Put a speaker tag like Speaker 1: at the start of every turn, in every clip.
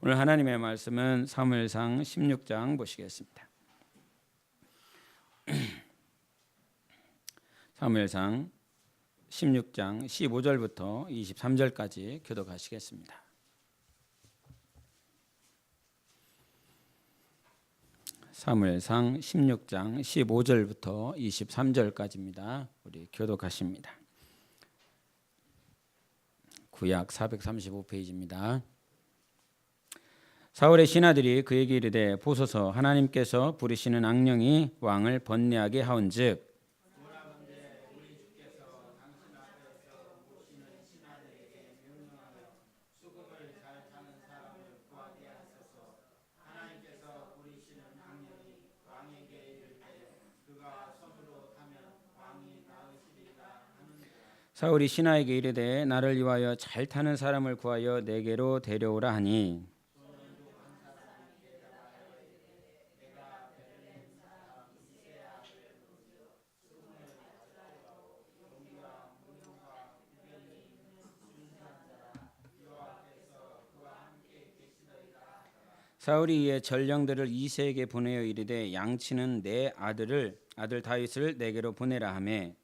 Speaker 1: 오늘 하나님의 말씀은 사무엘상 16장 보시겠습니다. 사무엘상 16장 15절부터 23절까지 교독하시겠습니다. 사무엘상 16장 15절부터 23절까지입니다. 우리 교독하십니다. 구약 435페이지입니다. 사울의 신하들이 그에게 이르되 보소서 하나님께서 부리시는 악령이 왕을 번뇌하게 하온즉 사울이 신하에게 이르되 나를 위하여 잘 타는 사람을 구하여 내게로 데려오라 하니 사울이 이에 전령들을 이새에게 보내어 이르되 양치는 내 아들 다윗을 내게로 보내라 하매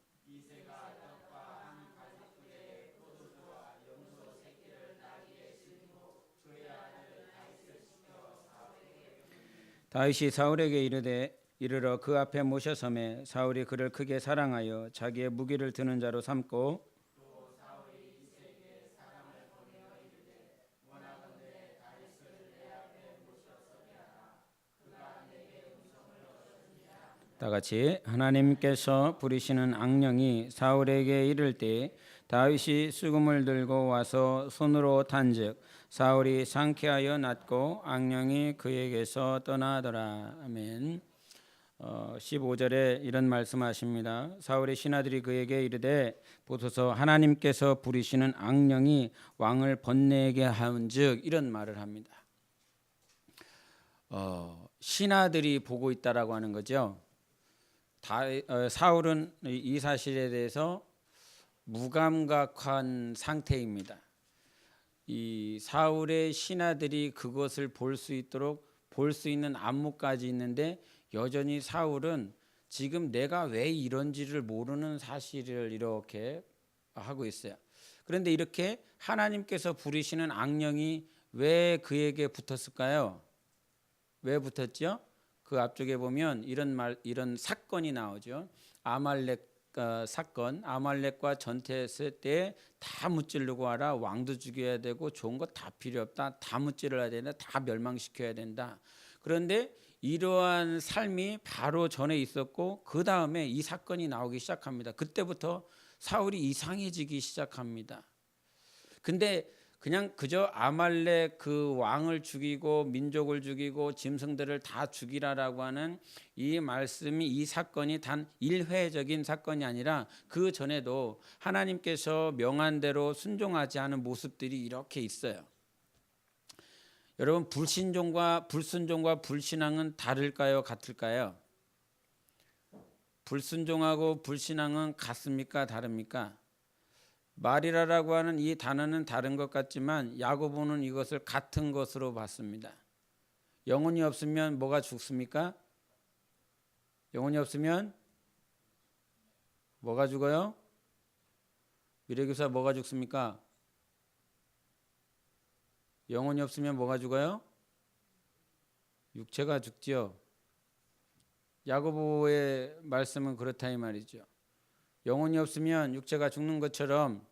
Speaker 1: 다윗이 사울에게 이르러 그 앞에 모셔서매 사울이 그를 크게 사랑하여 자기의 무기를 드는 자로 삼고 다같이 하나님께서 부리시는 악령이 사울에게 이를 때 다윗이 수금을 들고 와서 손으로 탄즉 사울이 상쾌하여 낫고 악령이 그에게서 떠나더라. 아멘. 15절에 이런 말씀하십니다. 사울의 신하들이 그에게 이르되 보소서 하나님께서 부리시는 악령이 왕을 번뇌하게 하온즉 이런 말을 합니다. 신하들이 보고 있다라고 하는 거죠. 사울은 이 사실에 대해서 무감각한 상태입니다. 이 사울의 신하들이 그것을 볼 수 있도록 볼 수 있는 안목까지 있는데 여전히 사울은 지금 내가 왜 이런지를 모르는 사실을 이렇게 하고 있어요. 그런데 이렇게 하나님께서 부리시는 악령이 왜 그에게 붙었을까요? 왜 붙었죠? 그 앞쪽에 보면 이런 사건이 나오죠. 아말렉 사건, 아말렉과 전투했을 때 다 무찌르고 와라. 왕도 죽여야 되고 좋은 거 다 필요 없다. 다 무찌르야 된다. 다 멸망시켜야 된다. 그런데 이러한 삶이 바로 전에 있었고 그 다음에 이 사건이 나오기 시작합니다. 그때부터 사울이 이상해지기 시작합니다. 근데 그냥 그저 아말렉 그 왕을 죽이고 민족을 죽이고 짐승들을 다 죽이라라고 하는 이 말씀이 이 사건이 단 일회적인 사건이 아니라 그 전에도 하나님께서 명한 대로 순종하지 않은 모습들이 이렇게 있어요. 여러분 불순종과 불신앙은 다를까요? 같을까요? 불순종하고 불신앙은 같습니까? 다릅니까? 말이라라고 하는 이 단어는 다른 것 같지만 야고보는 이것을 같은 것으로 봤습니다. 영혼이 없으면 뭐가 죽습니까? 영혼이 없으면 뭐가 죽어요? 미래교사 뭐가 죽습니까? 영혼이 없으면 뭐가 죽어요? 육체가 죽지요. 야고보의 말씀은 그렇다 이 말이죠. 영혼이 없으면 육체가 죽는 것처럼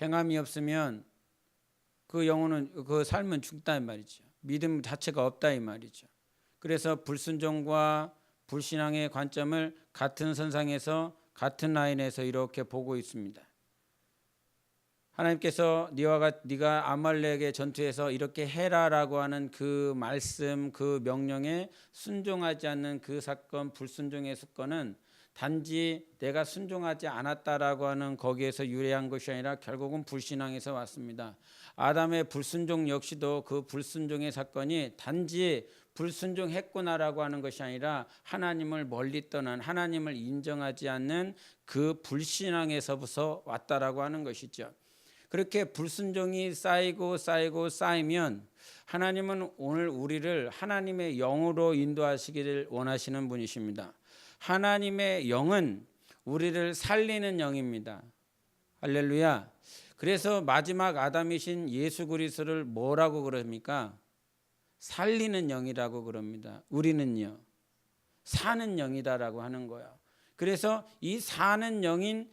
Speaker 1: 행함이 없으면 그 영혼은 그 삶은 죽다 이 말이죠. 믿음 자체가 없다 이 말이죠. 그래서 불순종과 불신앙의 관점을 같은 선상에서 같은 라인에서 이렇게 보고 있습니다. 하나님께서 네가 아말렉의 전투에서 이렇게 해라라고 하는 그 말씀 그 명령에 순종하지 않는 그 사건 불순종의 사건은 단지 내가 순종하지 않았다라고 하는 거기에서 유래한 것이 아니라 결국은 불신앙에서 왔습니다. 아담의 불순종 역시도 그 불순종의 사건이 단지 불순종했구나라고 하는 것이 아니라 하나님을 멀리 떠난 하나님을 인정하지 않는 그 불신앙에서부터 왔다라고 하는 것이죠. 그렇게 불순종이 쌓이고 쌓이면 하나님은 오늘 우리를 하나님의 영으로 인도하시기를 원하시는 분이십니다. 하나님의 영은 우리를 살리는 영입니다. 할렐루야. 그래서 마지막 아담이신 예수 그리스도를 뭐라고 그럽니까? 살리는 영이라고 그럽니다. 우리는요, 사는 영이다라고 하는 거예요. 그래서 이 사는 영인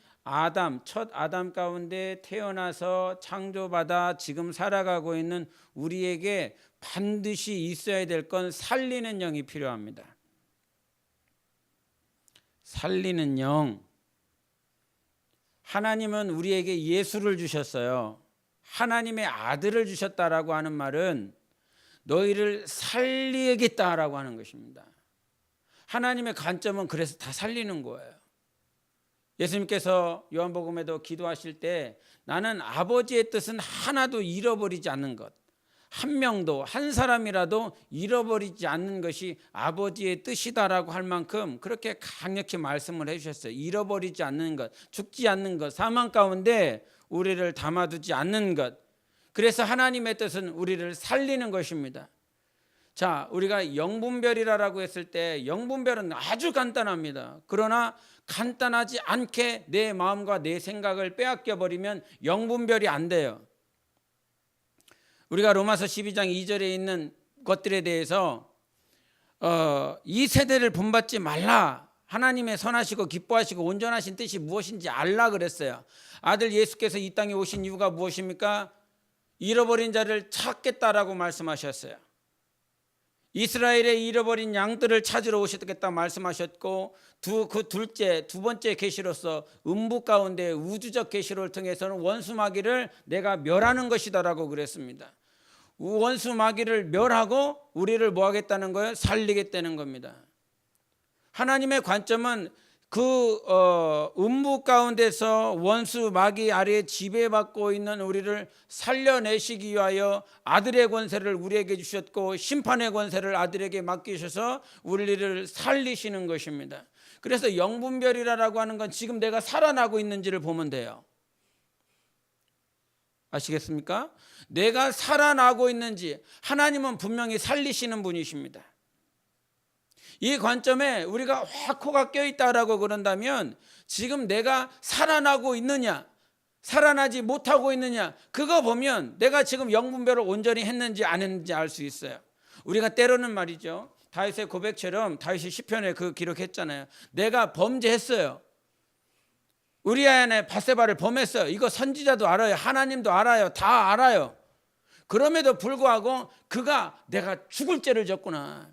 Speaker 1: 첫 아담 가운데 태어나서 창조받아 지금 살아가고 있는 우리에게 반드시 있어야 될 건 살리는 영이 필요합니다. 살리는 영. 하나님은 우리에게 예수를 주셨어요. 하나님의 아들을 주셨다라고 하는 말은 너희를 살리겠다라고 하는 것입니다. 하나님의 관점은 그래서 다 살리는 거예요. 예수님께서 요한복음에도 기도하실 때 나는 아버지의 뜻은 하나도 잃어버리지 않는 것, 한 명도 한 사람이라도 잃어버리지 않는 것이 아버지의 뜻이다라고 할 만큼 그렇게 강력히 말씀을 해주셨어요. 잃어버리지 않는 것, 죽지 않는 것, 사망 가운데 우리를 담아두지 않는 것. 그래서 하나님의 뜻은 우리를 살리는 것입니다. 자, 우리가 영분별이라고 했을 때 영분별은 아주 간단합니다. 그러나 간단하지 않게 내 마음과 내 생각을 빼앗겨 버리면 영분별이 안 돼요. 우리가 로마서 12장 2절에 있는 것들에 대해서 이 세대를 본받지 말라. 하나님의 선하시고 기뻐하시고 온전하신 뜻이 무엇인지 알라 그랬어요. 아들 예수께서 이 땅에 오신 이유가 무엇입니까? 잃어버린 자를 찾겠다라고 말씀하셨어요. 이스라엘의 잃어버린 양들을 찾으러 오셨겠다 말씀하셨고 두 번째 계시로서 음부 가운데 우주적 계시를 통해서는 원수 마귀를 내가 멸하는 것이다라고 그랬습니다. 원수 마귀를 멸하고 우리를 뭐 하겠다는 거예요? 살리겠다는 겁니다. 하나님의 관점은 그 음부 가운데서 원수 마귀 아래에 지배받고 있는 우리를 살려내시기 위하여 아들의 권세를 우리에게 주셨고 심판의 권세를 아들에게 맡기셔서 우리를 살리시는 것입니다. 그래서 영분별이라고 하는 건 지금 내가 살아나고 있는지를 보면 돼요. 아시겠습니까? 내가 살아나고 있는지 하나님은 분명히 살리시는 분이십니다. 이 관점에 우리가 확 코가 껴있다라고 그런다면 지금 내가 살아나고 있느냐 살아나지 못하고 있느냐 그거 보면 내가 지금 영분별을 온전히 했는지 안 했는지 알 수 있어요. 우리가 때로는 말이죠, 다윗의 고백처럼 다윗이 시편에 그 기록했잖아요. 내가 범죄했어요. 우리아의 밧세바를 범했어요. 이거 선지자도 알아요. 하나님도 알아요. 다 알아요. 그럼에도 불구하고 그가 내가 죽을 죄를 졌구나.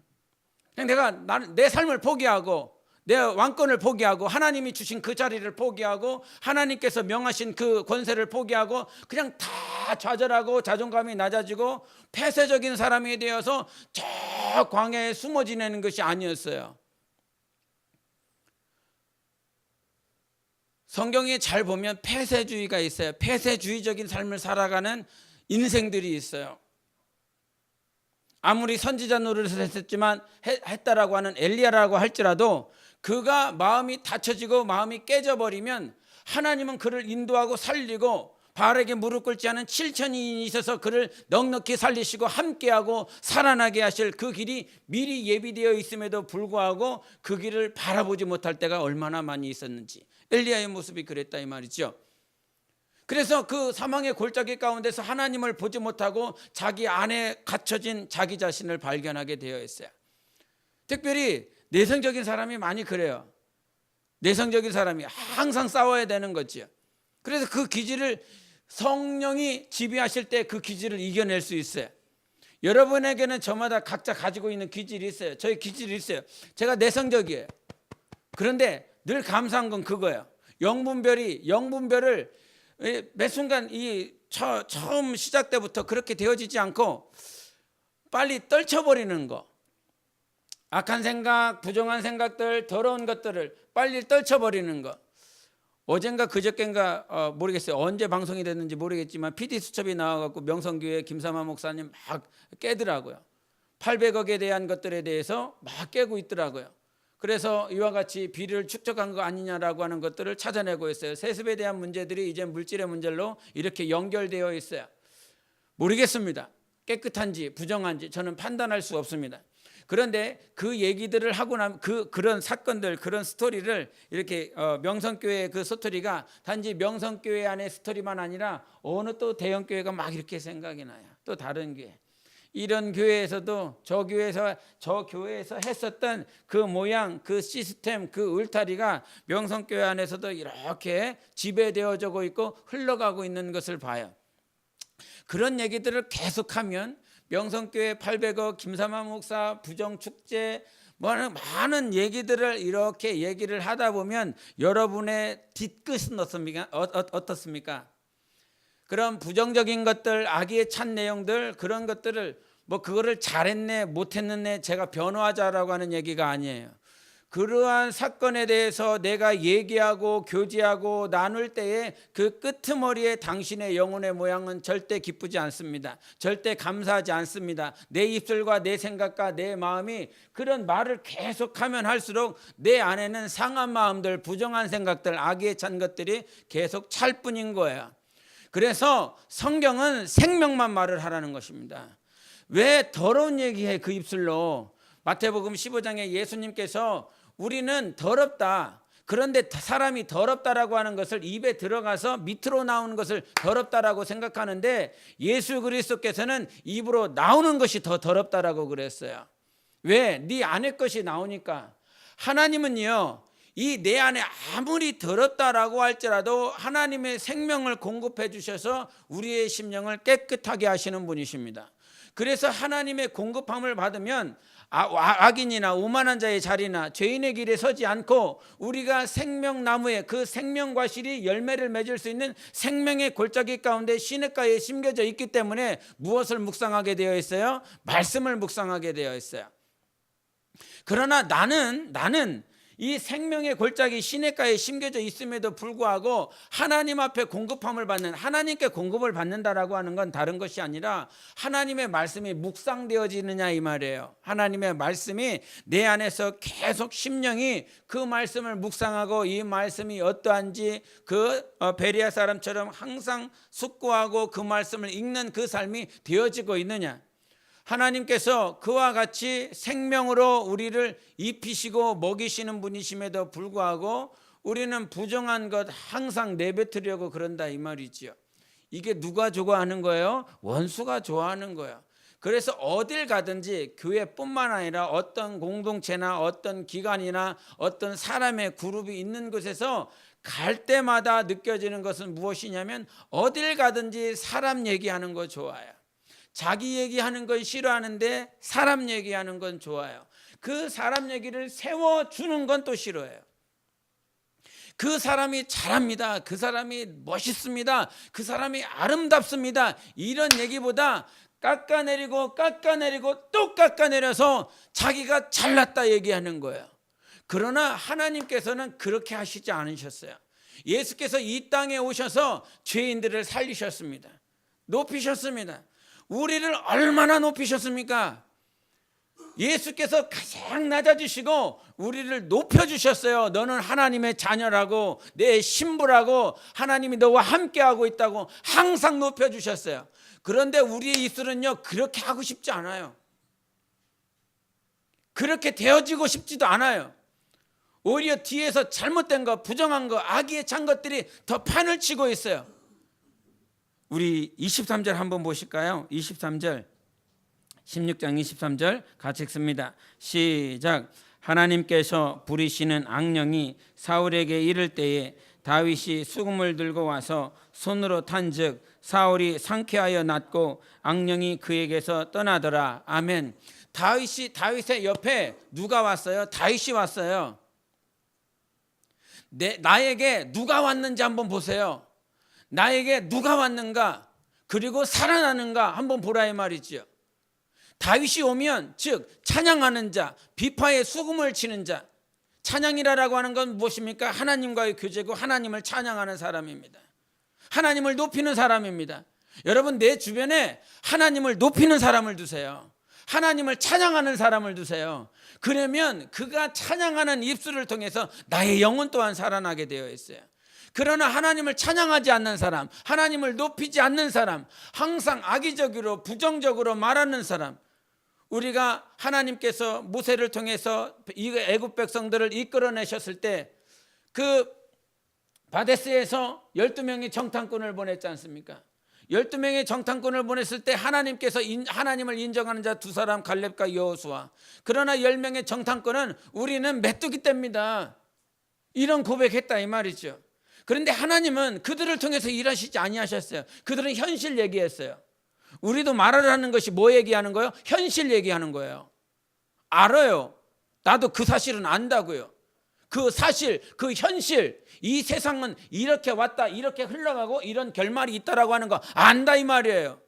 Speaker 1: 내가 내 삶을 포기하고 내 왕권을 포기하고 하나님이 주신 그 자리를 포기하고 하나님께서 명하신 그 권세를 포기하고 그냥 다 좌절하고 자존감이 낮아지고 폐쇄적인 사람이 되어서 저 광야에 숨어 지내는 것이 아니었어요. 성경에 잘 보면 폐쇄주의가 있어요. 폐쇄주의적인 삶을 살아가는 인생들이 있어요. 아무리 선지자 노릇을 했다라고 하는 엘리야라고 할지라도 그가 마음이 닫혀지고 마음이 깨져버리면 하나님은 그를 인도하고 살리고 바알에게 무릎 꿇지 않은 7,000인이 있어서 그를 넉넉히 살리시고 함께하고 살아나게 하실 그 길이 미리 예비되어 있음에도 불구하고 그 길을 바라보지 못할 때가 얼마나 많이 있었는지 엘리야의 모습이 그랬다 이 말이죠. 그래서 그 사망의 골짜기 가운데서 하나님을 보지 못하고 자기 안에 갇혀진 자기 자신을 발견하게 되어 있어요. 특별히 내성적인 사람이 많이 그래요. 내성적인 사람이 항상 싸워야 되는 거죠. 그래서 그 기질을 성령이 지배하실 때 그 기질을 이겨낼 수 있어요. 여러분에게는 저마다 각자 가지고 있는 기질이 있어요. 저의 기질이 있어요. 제가 내성적이에요. 그런데 늘 감사한 건 그거예요. 영분별을 매 순간 처음 시작 때부터 그렇게 되어지지 않고 빨리 떨쳐버리는 거. 악한 생각, 부정한 생각들, 더러운 것들을 빨리 떨쳐버리는 거. 어젠가 그저께인가 모르겠어요. 언제 방송이 됐는지 모르겠지만 PD수첩이 나와갖고 명성교회 김삼하 목사님 막 깨더라고요. 800억에 대한 것들에 대해서 막 깨고 있더라고요. 그래서 이와 같이 비리를 축적한 거 아니냐라고 하는 것들을 찾아내고 있어요. 세습에 대한 문제들이 이제 물질의 문제로 이렇게 연결되어 있어요. 모르겠습니다. 깨끗한지 부정한지 저는 판단할 수 없습니다. 그런데 그 얘기들을 하고 나면 그런 사건들, 그런 스토리를 이렇게 명성교회의 그 스토리가 단지 명성교회 안의 스토리만 아니라 어느 또 대형교회가 막 이렇게 생각이 나요. 또 다른 교회. 이런 교회에서도 저 교회에서 했었던 그 모양, 그 시스템, 그 울타리가 명성교회 안에서도 이렇게 지배되어지고 있고 흘러가고 있는 것을 봐요. 그런 얘기들을 계속하면 명성교회 800억, 김삼환 목사 부정축제 많은 얘기들을 이렇게 얘기를 하다 보면 여러분의 뒤끝은 어떻습니까? 그런 부정적인 것들, 악의에 찬 내용들, 그런 것들을 그거를 잘했네 못했네 제가 변호하자라고 하는 얘기가 아니에요. 그러한 사건에 대해서 내가 얘기하고 교제하고 나눌 때에 그 끄트머리에 당신의 영혼의 모양은 절대 기쁘지 않습니다. 절대 감사하지 않습니다. 내 입술과 내 생각과 내 마음이 그런 말을 계속하면 할수록 내 안에는 상한 마음들, 부정한 생각들, 악의에 찬 것들이 계속 찰 뿐인 거예요. 그래서 성경은 생명만 말을 하라는 것입니다. 왜 더러운 얘기해 그 입술로? 마태복음 15장에 예수님께서 우리는 더럽다. 그런데 사람이 더럽다라고 하는 것을 입에 들어가서 밑으로 나오는 것을 더럽다라고 생각하는데 예수 그리스도께서는 입으로 나오는 것이 더 더럽다라고 그랬어요. 왜? 네 안의 것이 나오니까. 하나님은요, 이 내 안에 아무리 더럽다라고 할지라도 하나님의 생명을 공급해 주셔서 우리의 심령을 깨끗하게 하시는 분이십니다. 그래서 하나님의 공급함을 받으면 악인이나 오만한 자의 자리나 죄인의 길에 서지 않고 우리가 생명나무에 그 생명과실이 열매를 맺을 수 있는 생명의 골짜기 가운데 시냇가에 심겨져 있기 때문에 무엇을 묵상하게 되어 있어요? 말씀을 묵상하게 되어 있어요. 그러나 나는 이 생명의 골짜기 시냇가에 심겨져 있음에도 불구하고 하나님 앞에 공급함을 받는, 하나님께 공급을 받는다라고 하는 건 다른 것이 아니라 하나님의 말씀이 묵상되어지느냐 이 말이에요. 하나님의 말씀이 내 안에서 계속 심령이 그 말씀을 묵상하고 이 말씀이 어떠한지 그 베레아 사람처럼 항상 숙고하고 그 말씀을 읽는 그 삶이 되어지고 있느냐. 하나님께서 그와 같이 생명으로 우리를 입히시고 먹이시는 분이심에도 불구하고 우리는 부정한 것 항상 내뱉으려고 그런다 이 말이지요. 이게 누가 좋아하는 거예요? 원수가 좋아하는 거예요. 그래서 어딜 가든지 교회뿐만 아니라 어떤 공동체나 어떤 기관이나 어떤 사람의 그룹이 있는 곳에서 갈 때마다 느껴지는 것은 무엇이냐면 어딜 가든지 사람 얘기하는 거 좋아요. 자기 얘기하는 건 싫어하는데 사람 얘기하는 건 좋아요. 그 사람 얘기를 세워주는 건 또 싫어해요. 그 사람이 잘합니다. 그 사람이 멋있습니다. 그 사람이 아름답습니다. 이런 얘기보다 깎아내리고 또 깎아내려서 자기가 잘났다 얘기하는 거예요. 그러나 하나님께서는 그렇게 하시지 않으셨어요. 예수께서 이 땅에 오셔서 죄인들을 살리셨습니다. 높이셨습니다. 우리를 얼마나 높이셨습니까? 예수께서 가장 낮아지시고 우리를 높여주셨어요. 너는 하나님의 자녀라고, 내 신부라고, 하나님이 너와 함께하고 있다고 항상 높여주셨어요. 그런데 우리의 입술은요, 그렇게 하고 싶지 않아요. 그렇게 되어지고 싶지도 않아요. 오히려 뒤에서 잘못된 거, 부정한 거, 악의에 찬 것들이 더 판을 치고 있어요. 우리 23절 한번 보실까요? 23절 16장 23절 같이 읽습니다. 시작. 하나님께서 부리시는 악령이 사울에게 이를 때에 다윗이 수금을 들고 와서 손으로 탄즉 사울이 상쾌하여 낫고 악령이 그에게서 떠나더라. 아멘. 다윗의 옆에 누가 왔어요? 다윗이 왔어요. 나에게 누가 왔는지 한번 보세요. 나에게 누가 왔는가 그리고 살아나는가 한번 보라 이 말이지요. 다윗이 오면 즉 찬양하는 자, 비파에 수금을 치는 자. 찬양이라고 하는 건 무엇입니까? 하나님과의 교제고 하나님을 찬양하는 사람입니다. 하나님을 높이는 사람입니다. 여러분 내 주변에 하나님을 높이는 사람을 두세요. 하나님을 찬양하는 사람을 두세요. 그러면 그가 찬양하는 입술을 통해서 나의 영혼 또한 살아나게 되어 있어요. 그러나 하나님을 찬양하지 않는 사람, 하나님을 높이지 않는 사람, 항상 악의적으로 부정적으로 말하는 사람, 우리가 하나님께서 모세를 통해서 애굽 백성들을 이끌어내셨을 때 그 바데스에서 12명의 정탐꾼을 보냈지 않습니까? 12명의 정탐꾼을 보냈을 때 하나님께서 하나님을 인정하는 자 2사람 갈렙과 여호수아. 그러나 10명의 정탐꾼은 우리는 메뚜기 떼입니다, 이런 고백했다 이 말이죠. 그런데 하나님은 그들을 통해서 일하시지 아니하셨어요. 그들은 현실 얘기했어요. 우리도 말을 하는 것이 뭐 얘기하는 거예요? 현실 얘기하는 거예요. 알아요. 나도 그 사실은 안다고요. 그 사실, 그 현실, 이 세상은 이렇게 왔다 이렇게 흘러가고 이런 결말이 있다라고 하는 거 안다 이 말이에요.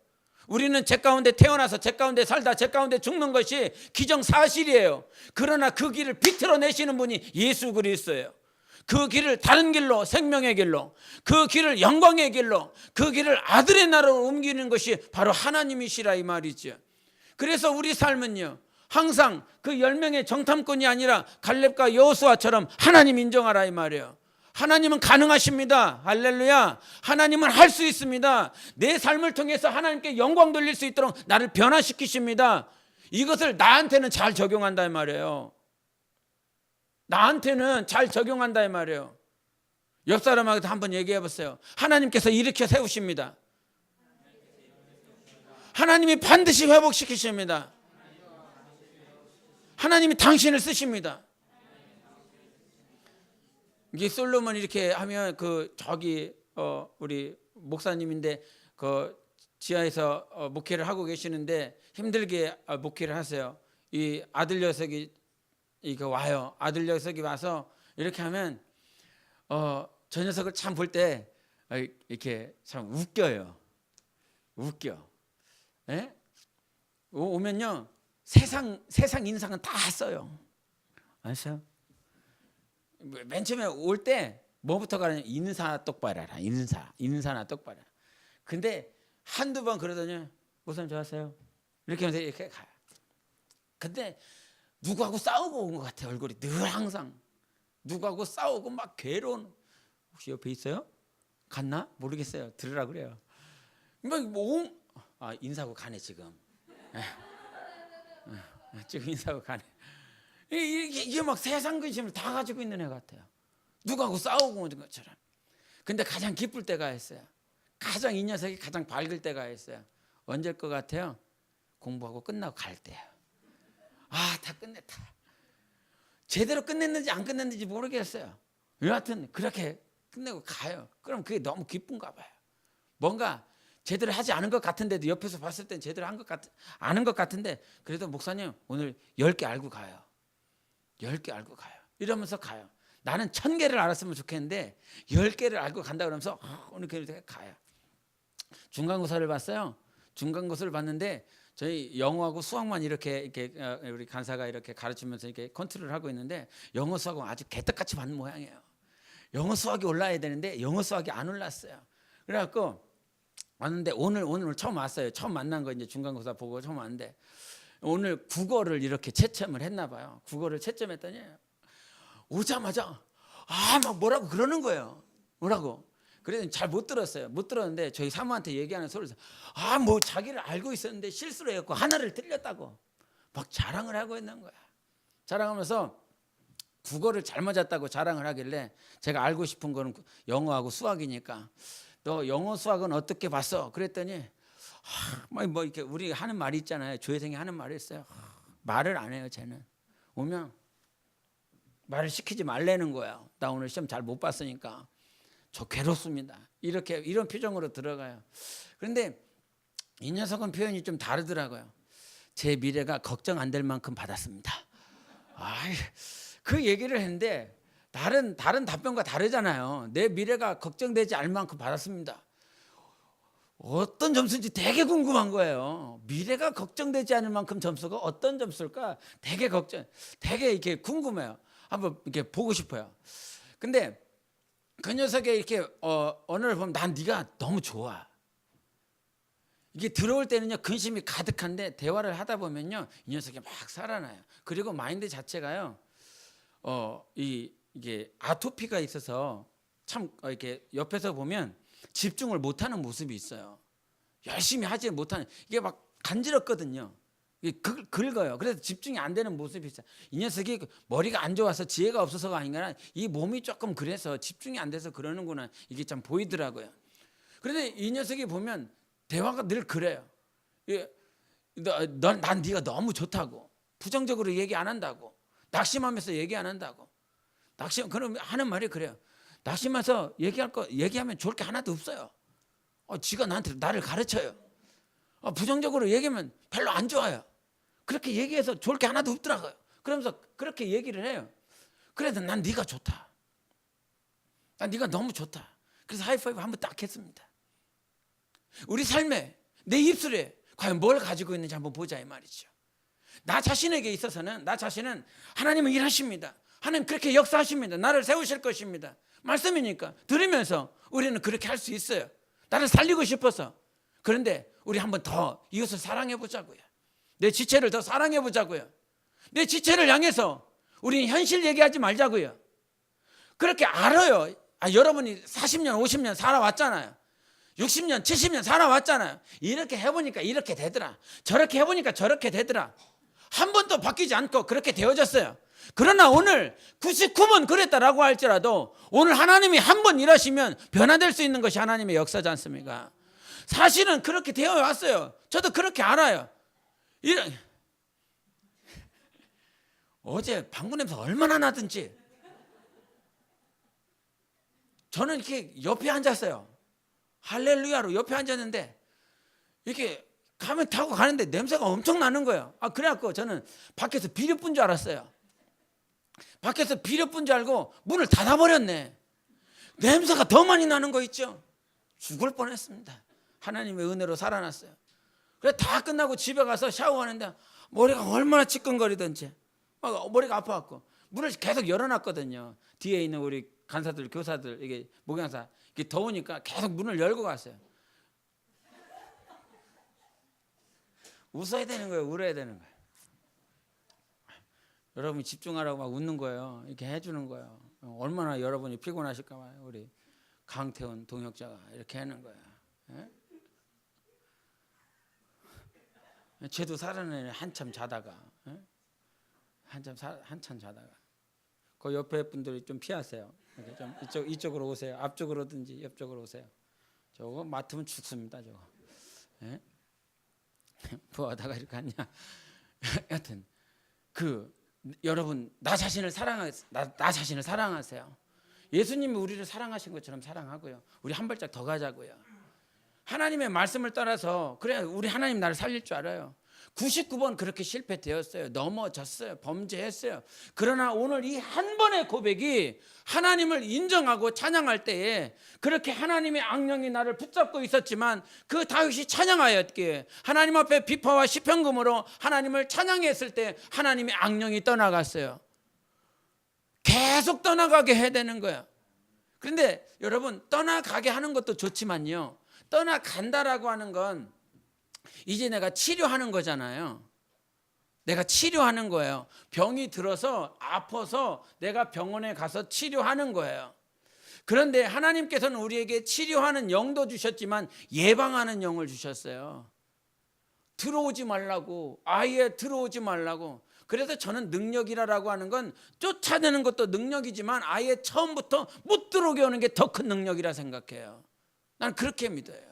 Speaker 1: 우리는 제 가운데 태어나서 제 가운데 살다 제 가운데 죽는 것이 기정사실이에요. 그러나 그 길을 비틀어내시는 분이 예수 그리스도예요. 그 길을 다른 길로, 생명의 길로, 그 길을 영광의 길로, 그 길을 아들의 나라로 옮기는 것이 바로 하나님이시라 이 말이죠. 그래서 우리 삶은요, 항상 그 10명의 정탐꾼이 아니라 갈렙과 여호수아처럼 하나님 인정하라 이 말이에요. 하나님은 가능하십니다. 할렐루야. 하나님은 할 수 있습니다. 내 삶을 통해서 하나님께 영광 돌릴 수 있도록 나를 변화시키십니다. 이것을 나한테는 잘 적용한다 이 말이에요. 나한테는 잘 적용한다 이 말이에요. 옆 사람하고도 한번 얘기해 보세요. 하나님께서 일으켜 세우십니다. 하나님이 반드시 회복시키십니다. 하나님이 당신을 쓰십니다. 이게 솔로몬 이렇게 하면 저기 우리 목사님인데 그 지하에서 목회를 하고 계시는데 힘들게 목회를 하세요. 이 아들 녀석이 이거 와요. 아들 녀석이 와서 이렇게 하면 저 녀석을 참 볼 때 이렇게 참 웃겨요. 웃겨. 예? 오면요 세상 인상은 다 써요. 아셨어요? 맨 처음에 올 때 뭐부터 가느냐, 인사 똑바로 해라. 인사나 똑바로 해라. 근데 한두 번 그러더니 목사님 좋았어요 이렇게 하면서 이렇게 가요. 근데 누구하고 싸우고 온 것 같아요. 얼굴이 늘 항상 누구하고 싸우고 막 괴로운. 혹시 옆에 있어요? 갔나? 모르겠어요. 들으라 그래요. 인사하고 가네 지금. 지금 인사하고 가네. 이게 막 세상 근심을 다 가지고 있는 애 같아요. 누구하고 싸우고 오는 것처럼. 근데 가장 기쁠 때가 있어요. 가장 이 녀석이 가장 밝을 때가 있어요. 언제일 것 같아요? 공부하고 끝나고 갈 때예요. 다 끝냈다. 제대로 끝냈는지 안 끝냈는지 모르겠어요. 여하튼 그렇게 끝내고 가요. 그럼 그게 너무 기쁜가 봐요. 뭔가 제대로 하지 않은 것 같은데도 옆에서 봤을 땐 제대로 아는 것 같은데 그래도 목사님 오늘 10개 알고 가요. 10개 알고 가요. 이러면서 가요. 나는 1000개를 알았으면 좋겠는데 10개를 알고 간다 그러면서 오늘 그렇게 가요. 중간고사를 봤어요. 중간고사를 봤는데 저희 영어하고 수학만 이렇게 우리 간사가 이렇게 가르치면서 이렇게 컨트롤하고 있는데 영어 수학은 아주 개떡같이 받는 모양이에요. 영어 수학이 올라야 되는데 영어 수학이 안 올랐어요. 그래갖고 왔는데 오늘 처음 왔어요. 처음 만난 거 이제 중간고사 보고 처음 왔는데 오늘 국어를 이렇게 채점을 했나 봐요. 국어를 채점했더니 오자마자 막 뭐라고 그러는 거예요. 뭐라고? 그래서 잘 못 들었어요. 못 들었는데 저희 사모한테 얘기하는 소리를 뭐 자기를 알고 있었는데 실수를 해갖고 하나를 틀렸다고 막 자랑을 하고 있는 거야. 자랑하면서 국어를 잘 맞았다고 자랑을 하길래 제가 알고 싶은 거는 영어하고 수학이니까 너 영어 수학은 어떻게 봤어? 그랬더니 뭐 이렇게 우리 하는 말이 있잖아요. 조혜생이 하는 말이 있어요. 말을 안 해요. 쟤는 오면 말을 시키지 말라는 거야. 나 오늘 시험 잘 못 봤으니까 저 괴롭습니다. 이런 표정으로 들어가요. 그런데 이 녀석은 표현이 좀 다르더라고요. 제 미래가 걱정 안 될 만큼 받았습니다. 그 얘기를 했는데 다른 답변과 다르잖아요. 내 미래가 걱정되지 않을 만큼 받았습니다. 어떤 점수인지 되게 궁금한 거예요. 미래가 걱정되지 않을 만큼 점수가 어떤 점수일까? 되게 이렇게 궁금해요. 한번 이렇게 보고 싶어요. 근데 그 녀석의 이렇게 언어를 보면 난 네가 너무 좋아. 이게 들어올 때는요 근심이 가득한데 대화를 하다 보면요 이 녀석이 막 살아나요. 그리고 마인드 자체가요 이게 아토피가 있어서 참 이렇게 옆에서 보면 집중을 못하는 모습이 있어요. 열심히 하지 못하는, 이게 막 간지럽거든요. 이게 긁어요. 그래서 집중이 안 되는 모습이 있어요. 이 녀석이 머리가 안 좋아서 지혜가 없어서가 아니라 이 몸이 조금 그래서 집중이 안 돼서 그러는구나, 이게 참 보이더라고요. 그런데 이 녀석이 보면 대화가 늘 그래요. 난 네가 너무 좋다고, 부정적으로 얘기 안 한다고, 낙심하면서 얘기 안 한다고. 그럼 하는 말이 그래요. 낙심해서 얘기하면 좋을 게 하나도 없어요. 지가 나를 가르쳐요. 부정적으로 얘기하면 별로 안 좋아요. 그렇게 얘기해서 좋을 게 하나도 없더라고요. 그러면서 그렇게 얘기를 해요. 그래도 난 네가 좋다. 난 네가 너무 좋다. 그래서 하이파이브 한번 딱 했습니다. 우리 삶에 내 입술에 과연 뭘 가지고 있는지 한번 보자 이 말이죠. 나 자신에게 있어서는, 나 자신은 하나님은 일하십니다. 하나님 그렇게 역사하십니다. 나를 세우실 것입니다. 말씀이니까 들으면서 우리는 그렇게 할 수 있어요. 나를 살리고 싶어서. 그런데 우리 한번 더 이웃을 사랑해 보자고요. 내 지체를 더 사랑해 보자고요. 내 지체를 향해서 우리는 현실 얘기하지 말자고요. 그렇게 알아요. 여러분이 40년 50년 살아왔잖아요. 60년 70년 살아왔잖아요. 이렇게 해보니까 이렇게 되더라, 저렇게 해보니까 저렇게 되더라. 한 번도 바뀌지 않고 그렇게 되어졌어요. 그러나 오늘 99번 그랬다라고 할지라도 오늘 하나님이 한 번 일하시면 변화될 수 있는 것이 하나님의 역사지 않습니까? 사실은 그렇게 되어 왔어요. 저도 그렇게 알아요. 어제 방구 냄새 얼마나 나든지 저는 이렇게 옆에 앉았어요. 할렐루야로 옆에 앉았는데 이렇게 가면 타고 가는데 냄새가 엄청 나는 거예요. 그래갖고 저는 밖에서 비료 뿐 줄 알았어요. 밖에서 비료 뿐 줄 알고 문을 닫아버렸네. 냄새가 더 많이 나는 거 있죠. 죽을 뻔했습니다. 하나님의 은혜로 살아났어요. 그래 다 끝나고 집에 가서 샤워하는데 머리가 얼마나 찌끈거리던지 막 머리가 아파갖고 문을 계속 열어놨거든요. 뒤에 있는 우리 간사들, 교사들, 이게 목양사, 이게 더우니까 계속 문을 열고 갔어요. 웃어야 되는 거예요, 울어야 되는 거예요? 여러분이 집중하라고 막 웃는 거예요. 이렇게 해주는 거예요. 얼마나 여러분이 피곤하실까 봐요. 우리 강태훈 동역자가 이렇게 하는 거예요. 쟤도 살아내네. 한참 자다가, 한참 자다가. 그 옆에 분들이 좀 피하세요. 좀 이쪽으로 오세요. 앞쪽으로든지 옆쪽으로 오세요. 저거 맡으면 죽습니다. 저거. 뭐 하다가 이렇게 하냐. 여하튼 여러분 나 자신을 사랑하세요. 예수님이 우리를 사랑하신 것처럼 사랑하고요. 우리 한 발짝 더 가자고요. 하나님의 말씀을 따라서, 그래 우리 하나님 나를 살릴 줄 알아요. 99번 그렇게 실패되었어요. 넘어졌어요. 범죄했어요. 그러나 오늘 이 한 번의 고백이 하나님을 인정하고 찬양할 때에, 그렇게 하나님의 악령이 나를 붙잡고 있었지만 그 다윗이 찬양하였기에 하나님 앞에 비파와 시편금으로 하나님을 찬양했을 때 하나님의 악령이 떠나갔어요. 계속 떠나가게 해야 되는 거야. 그런데 여러분, 떠나가게 하는 것도 좋지만요, 떠나간다라고 하는 건 이제 내가 치료하는 거잖아요. 내가 치료하는 거예요. 병이 들어서 아파서 내가 병원에 가서 치료하는 거예요. 그런데 하나님께서는 우리에게 치료하는 영도 주셨지만 예방하는 영을 주셨어요. 들어오지 말라고, 아예 들어오지 말라고. 그래서 저는 능력이라고 하는 건 쫓아내는 것도 능력이지만 아예 처음부터 못 들어오게 하는 게 더 큰 능력이라 생각해요. 난 그렇게 믿어요.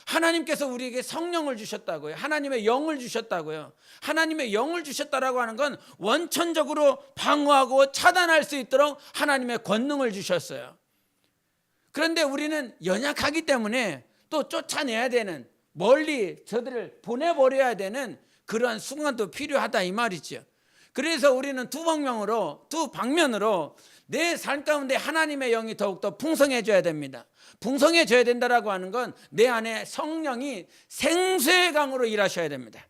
Speaker 1: 하나님께서 우리에게 성령을 주셨다고요. 하나님의 영을 주셨다고요. 하나님의 영을 주셨다라고 하는 건 원천적으로 방어하고 차단할 수 있도록 하나님의 권능을 주셨어요. 그런데 우리는 연약하기 때문에 또 쫓아내야 되는, 멀리 저들을 보내버려야 되는 그러한 순간도 필요하다 이 말이죠. 그래서 우리는 두 방면으로 내 삶 가운데 하나님의 영이 더욱더 풍성해져야 됩니다. 풍성해져야 된다라고 하는 건 내 안에 성령이 생수의 강으로 일하셔야 됩니다.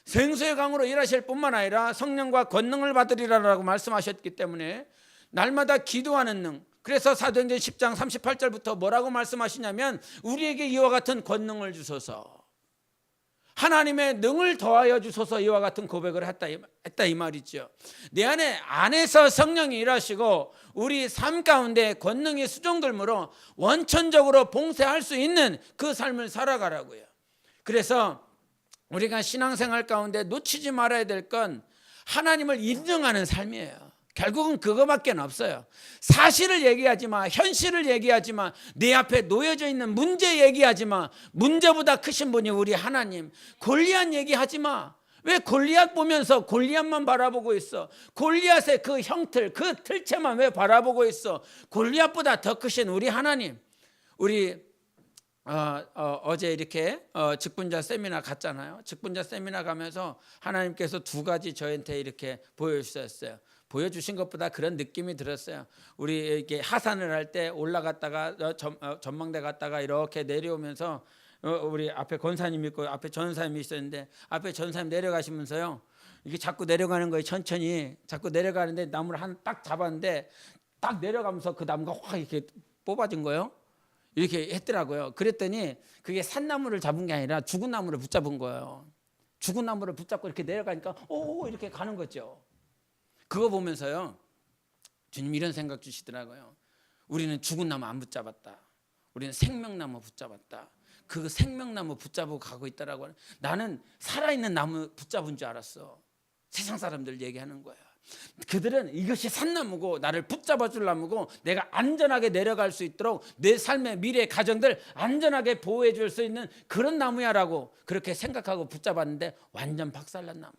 Speaker 1: 생수의 강으로 일하실 뿐만 아니라 성령과 권능을 받으리라고 말씀하셨기 때문에 날마다 기도하는 능, 그래서 사도행전 10장 38절부터 뭐라고 말씀하시냐면 우리에게 이와 같은 권능을 주소서, 하나님의 능을 더하여 주소서, 이와 같은 고백을 했다 이 말이죠. 내 안에서 성령이 일하시고 우리 삶 가운데 권능이 수종들므로 원천적으로 봉쇄할 수 있는 그 삶을 살아가라고요. 그래서 우리가 신앙생활 가운데 놓치지 말아야 될 건 하나님을 인정하는 삶이에요. 결국은 그거밖에 없어요. 사실을 얘기하지 마, 현실을 얘기하지 마, 내 앞에 놓여져 있는 문제 얘기하지 마. 문제보다 크신 분이 우리 하나님. 골리앗 얘기하지 마. 왜 골리앗 보면서 골리앗만 바라보고 있어? 골리앗의 그 형틀, 그 틀체만 왜 바라보고 있어? 골리앗보다 더 크신 우리 하나님. 우리 어제 이렇게 직분자 세미나 갔잖아요. 직분자 세미나 가면서 하나님께서 두 가지 저한테 이렇게 보여주셨어요. 보여주신 것보다 그런 느낌이 들었어요. 우리 이렇게 하산을 할 때 올라갔다가 전망대 갔다가 이렇게 내려오면서 우리 앞에 권사님 있고 앞에 전사님이 있었는데 앞에 전사님 내려가시면서요, 이게 자꾸 내려가는 거예요. 천천히 자꾸 내려가는데 나무를 딱 잡았는데 딱 내려가면서 그 나무가 확 이렇게 뽑아진 거예요. 이렇게 했더라고요. 그랬더니 그게 산나무를 잡은 게 아니라 죽은 나무를 붙잡은 거예요. 죽은 나무를 붙잡고 이렇게 내려가니까 오 이렇게 가는 거죠. 그거 보면서요, 주님 이런 생각 주시더라고요. 우리는 죽은 나무 안 붙잡았다. 우리는 생명나무 붙잡았다. 그 생명나무 붙잡고 가고 있다라고. 나는 살아있는 나무 붙잡은 줄 알았어. 세상 사람들 얘기하는 거야. 그들은 이것이 산나무고 나를 붙잡아 줄 나무고 내가 안전하게 내려갈 수 있도록 내 삶의 미래 가정들 안전하게 보호해 줄 수 있는 그런 나무야라고 그렇게 생각하고 붙잡았는데 완전 박살난 나무,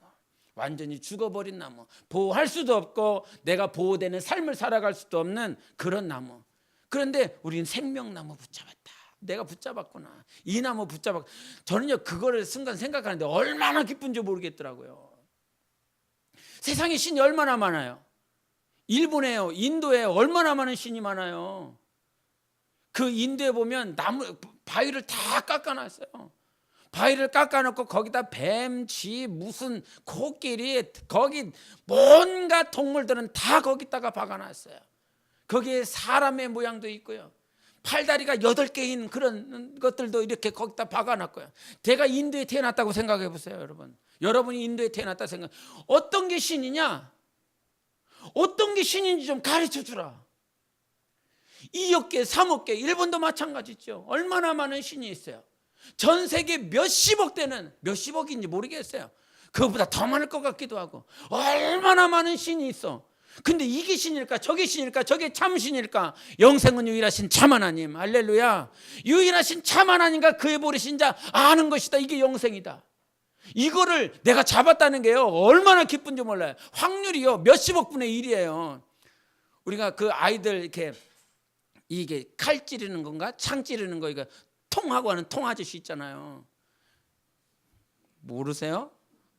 Speaker 1: 완전히 죽어버린 나무, 보호할 수도 없고 내가 보호되는 삶을 살아갈 수도 없는 그런 나무. 그런데 우리는 생명나무 붙잡았다. 내가 붙잡았구나. 이 나무 붙잡았. 저는요 그거를 순간 생각하는데 얼마나 기쁜지 모르겠더라고요. 세상에 신이 얼마나 많아요. 일본에요, 인도에 얼마나 많은 신이 많아요. 그 인도에 보면 나무 바위를 다 깎아놨어요. 바위를 깎아놓고 거기다 뱀, 쥐, 무슨 코끼리, 거기 뭔가 동물들은 다 거기다가 박아놨어요. 거기에 사람의 모양도 있고요. 팔다리가 8개인 그런 것들도 이렇게 거기다 박아놨고요. 제가 인도에 태어났다고 생각해 보세요, 여러분. 여러분이 인도에 태어났다 생각. 어떤 게 신이냐? 어떤 게 신인지 좀 가르쳐 주라. 2억 개, 3억 개, 일본도 마찬가지죠. 얼마나 많은 신이 있어요. 전 세계 몇십억 되는, 몇십억인지 모르겠어요. 그것보다 더 많을 것 같기도 하고 얼마나 많은 신이 있어. 근데 이게 신일까 저게 신일까 저게 참 신일까? 영생은 유일하신 참 하나님, 할렐루야. 유일하신 참 하나님과 그의 보내신 자 아는 것이다. 이게 영생이다. 이거를 내가 잡았다는 게요 얼마나 기쁜지 몰라요. 확률이요 몇십억 분의 1이에요. 우리가 그 아이들 이렇게 이게 칼 찌르는 건가 창 찌르는 거, 이거 통하고 하는 통 아저씨 있잖아요. 모르세요?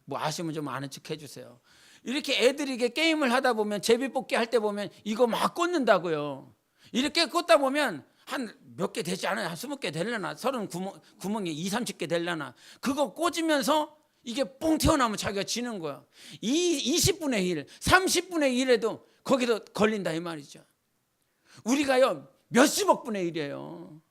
Speaker 1: 뭐 아시면 좀 아는 척 해주세요. 이렇게 애들이 이게 게임을 하다 보면 제비뽑기 할 때 보면 이거 막 꽂는다고요. 이렇게 꽂다 보면 한 몇 개 되지 않아요. 한 20개 되려나, 30구멍이 20-30개 되려나. 그거 꽂으면서 이게 뽕 튀어나오면 자기가 지는 거야. 이 20분의 1, 30분의 1에도 거기도 걸린다 이 말이죠. 우리가요 몇십억 분의 1이에요.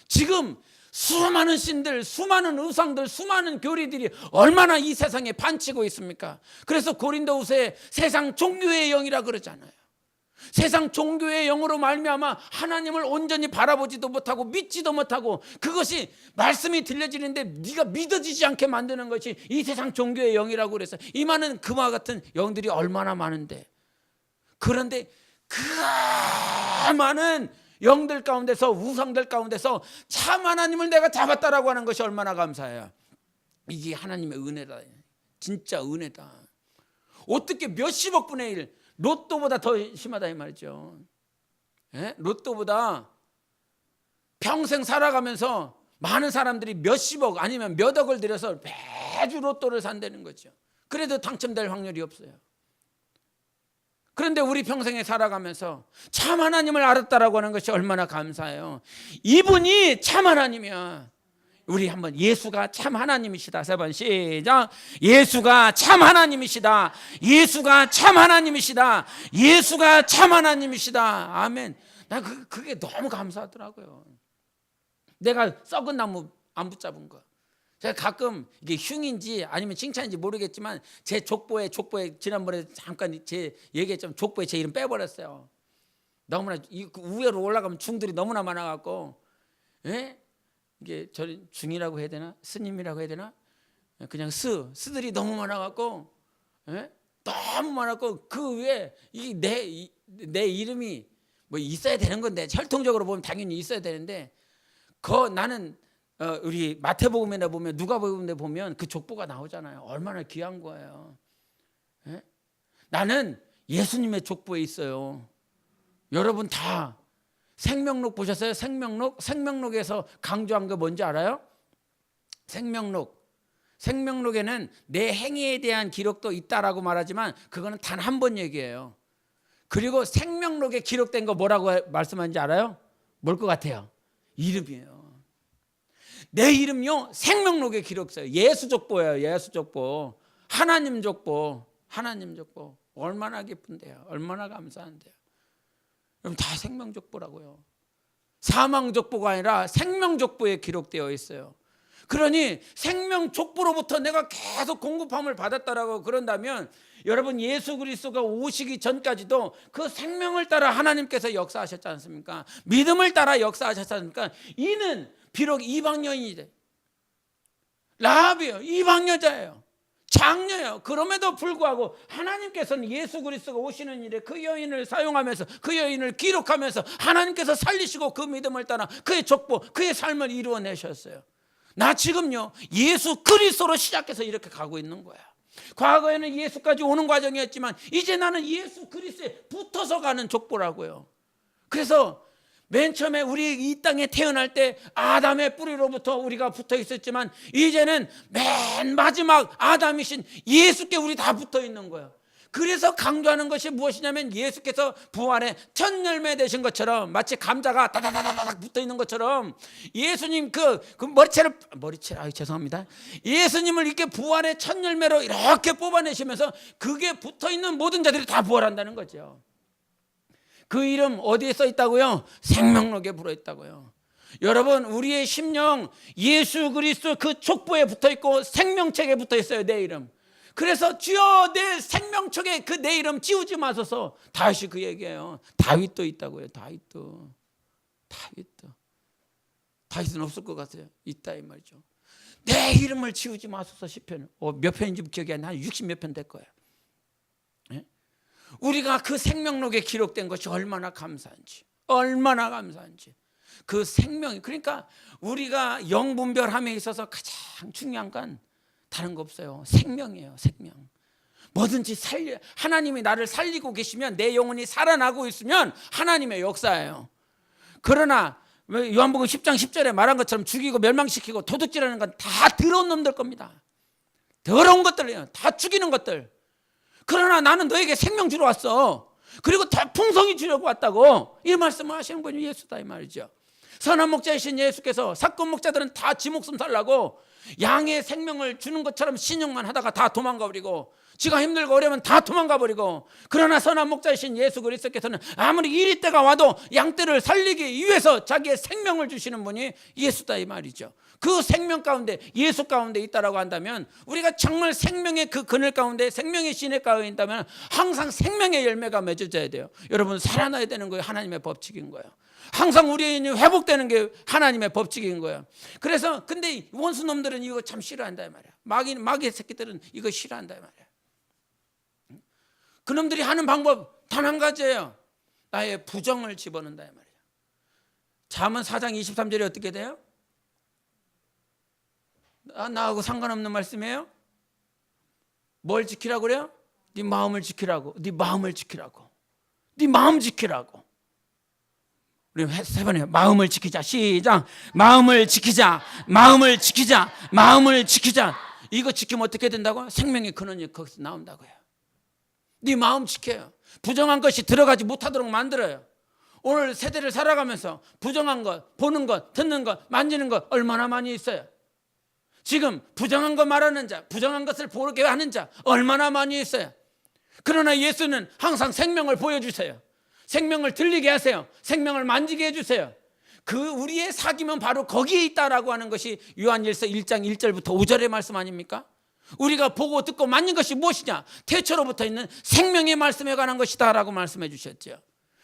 Speaker 1: 지금 수많은 신들, 수많은 우상들, 수많은 교리들이 얼마나 이 세상에 판치고 있습니까? 그래서 고린도후서에 세상 종교의 영이라 그러잖아요. 세상 종교의 영으로 말미암아 하나님을 온전히 바라보지도 못하고 믿지도 못하고 그것이 말씀이 들려지는데 네가 믿어지지 않게 만드는 것이 이 세상 종교의 영이라고 그래서 이 많은 그와 같은 영들이 얼마나 많은데, 그런데 그 많은 영들 가운데서 우상들 가운데서 참 하나님을 내가 잡았다라고 하는 것이 얼마나 감사해요. 이게 하나님의 은혜다. 진짜 은혜다. 어떻게 몇십억 분의 1, 로또보다 더 심하다 이 말이죠. 예? 로또보다 평생 살아가면서 많은 사람들이 몇십억 아니면 몇 억을 들여서 매주 로또를 산다는 거죠. 그래도 당첨될 확률이 없어요. 그런데 우리 평생에 살아가면서 참 하나님을 알았다라고 하는 것이 얼마나 감사해요. 이분이 참 하나님이야. 우리 한번 예수가 참 하나님이시다. 3번 시작. 예수가 참 하나님이시다. 예수가 참 하나님이시다. 예수가 참 하나님이시다. 아멘. 난 그게 너무 감사하더라고요. 내가 썩은 나무 안 붙잡은 거. 제가 가끔 이게 흉인지 아니면 칭찬인지 모르겠지만 제 족보에 지난번에 잠깐 제 얘기했지만 족보에 제 이름 빼버렸어요. 너무나 위로 올라가면 중들이 너무나 많아갖고, 예? 이게 저는 중이라고 해야 되나 스님이라고 해야 되나 그냥 스들이 너무 많아갖고, 예? 너무 많았고 그 위에 내 이름이 뭐 있어야 되는 건데 혈통적으로 보면 당연히 있어야 되는데 나는 우리 마태복음에 보면 누가복음에 보면 그 족보가 나오잖아요. 얼마나 귀한 거예요. 예? 나는 예수님의 족보에 있어요. 여러분 다 생명록 보셨어요? 생명록에서 강조한 거 뭔지 알아요? 생명록에는 내 행위에 대한 기록도 있다라고 말하지만 그거는 단 한 번 얘기예요. 그리고 생명록에 기록된 거 뭐라고 말씀하는지 알아요? 뭘 것 같아요? 이름이에요. 내 이름요 생명록에 기록돼요. 예수족보예요. 예수족보. 하나님 족보. 얼마나 기쁜데요. 얼마나 감사한데요. 여러분 다 생명족보라고요. 사망족보가 아니라 생명족보에 기록되어 있어요. 그러니 생명족보로부터 내가 계속 공급함을 받았다라고 그런다면 여러분 예수 그리스도가 오시기 전까지도 그 생명을 따라 하나님께서 역사하셨지 않습니까? 믿음을 따라 역사하셨지 않습니까? 이는 비록 이방여인이래. 라합이에요. 이방여자예요. 장녀예요. 그럼에도 불구하고 하나님께서는 예수 그리스도가 오시는 일에 그 여인을 사용하면서 그 여인을 기록하면서 하나님께서 살리시고 그 믿음을 따라 그의 족보, 그의 삶을 이루어내셨어요. 나 지금요 예수 그리스도로 시작해서 이렇게 가고 있는 거야. 과거에는 예수까지 오는 과정이었지만 이제 나는 예수 그리스도에 붙어서 가는 족보라고요. 그래서 맨 처음에 우리 이 땅에 태어날 때 아담의 뿌리로부터 우리가 붙어 있었지만 이제는 맨 마지막 아담이신 예수께 우리 다 붙어 있는 거예요. 그래서 강조하는 것이 무엇이냐면 예수께서 부활의 첫 열매 되신 것처럼 마치 감자가 다다다다닥 붙어 있는 것처럼 예수님 그 죄송합니다. 예수님을 이렇게 부활의 첫 열매로 이렇게 뽑아내시면서 그게 붙어 있는 모든 자들이 다 부활한다는 거죠. 그 이름 어디에 써 있다고요? 생명록에 불어 있다고요. 여러분 우리의 심령 예수 그리스도 그 족보에 붙어 있고 생명책에 붙어 있어요. 내 이름. 그래서 주여 내 생명책에 그 내 이름 지우지 마소서. 다윗이 그 얘기예요. 다윗도 있다고요. 다윗은 없을 것 같아요. 있다 이 말이죠. 내 이름을 지우지 마소서. 시편 몇 편인지 기억이 안 나. 한 60몇 편 될 거예요. 우리가 그 생명록에 기록된 것이 얼마나 감사한지 그 생명이 그러니까 우리가 영분별함에 있어서 가장 중요한 건 다른 거 없어요. 생명이에요. 생명. 뭐든지 하나님이 나를 살리고 계시면 내 영혼이 살아나고 있으면 하나님의 역사예요. 그러나 요한복음 10장 10절에 말한 것처럼 죽이고 멸망시키고 도둑질하는 건 다 더러운 놈들 겁니다. 더러운 것들이에요. 다 죽이는 것들. 그러나 나는 너에게 생명 주러 왔어. 그리고 다 풍성히 주려고 왔다고 이 말씀을 하시는 분이 예수다 이 말이죠. 선한 목자이신 예수께서 사건 목자들은 다 지 목숨 살라고 양의 생명을 주는 것처럼 신용만 하다가 다 도망가 버리고 지가 힘들고 어려우면 다 도망가 버리고 그러나 선한 목자이신 예수 그리스도께서는 아무리 이리 때가 와도 양떼를 살리기 위해서 자기의 생명을 주시는 분이 예수다 이 말이죠. 그 생명 가운데 예수 가운데 있다라고 한다면 우리가 정말 생명의 그 그늘 가운데 생명의 씨앗 가운데 있다면 항상 생명의 열매가 맺어져야 돼요. 여러분 살아나야 되는 거예요. 하나님의 법칙인 거예요. 항상 우리의 인이 회복되는 게 하나님의 법칙인 거예요. 그래서 근데 원수 놈들은 이거 참 싫어한다 이 말이야. 마귀의 새끼들은 이거 싫어한다 이 말이야. 그놈들이 하는 방법 단 한 가지예요. 나의 부정을 집어넣는다 이 말이야. 잠언 4장 23절에 어떻게 돼요? 나하고 상관없는 말씀이에요? 뭘 지키라고 그래요? 네 마음을 지키라고. 네 마음 지키라고. 우리 세 번 해요. 마음을 지키자. 시작. 마음을 지키자. 이거 지키면 어떻게 된다고? 생명의 근원이 거기서 나온다고요. 네 마음 지켜요. 부정한 것이 들어가지 못하도록 만들어요. 오늘 세대를 살아가면서 부정한 것, 보는 것, 듣는 것, 만지는 것 얼마나 많이 있어요. 지금 부정한 것 말하는 자, 부정한 것을 보게 하는 자 얼마나 많이 있어요. 그러나 예수는 항상 생명을 보여주세요. 생명을 들리게 하세요. 생명을 만지게 해주세요. 그 우리의 사귐은 바로 거기에 있다라고 하는 것이 요한일서 1장 1절부터 5절의 말씀 아닙니까? 우리가 보고 듣고 만진 것이 무엇이냐? 태초로부터 있는 생명의 말씀에 관한 것이다 라고 말씀해 주셨죠.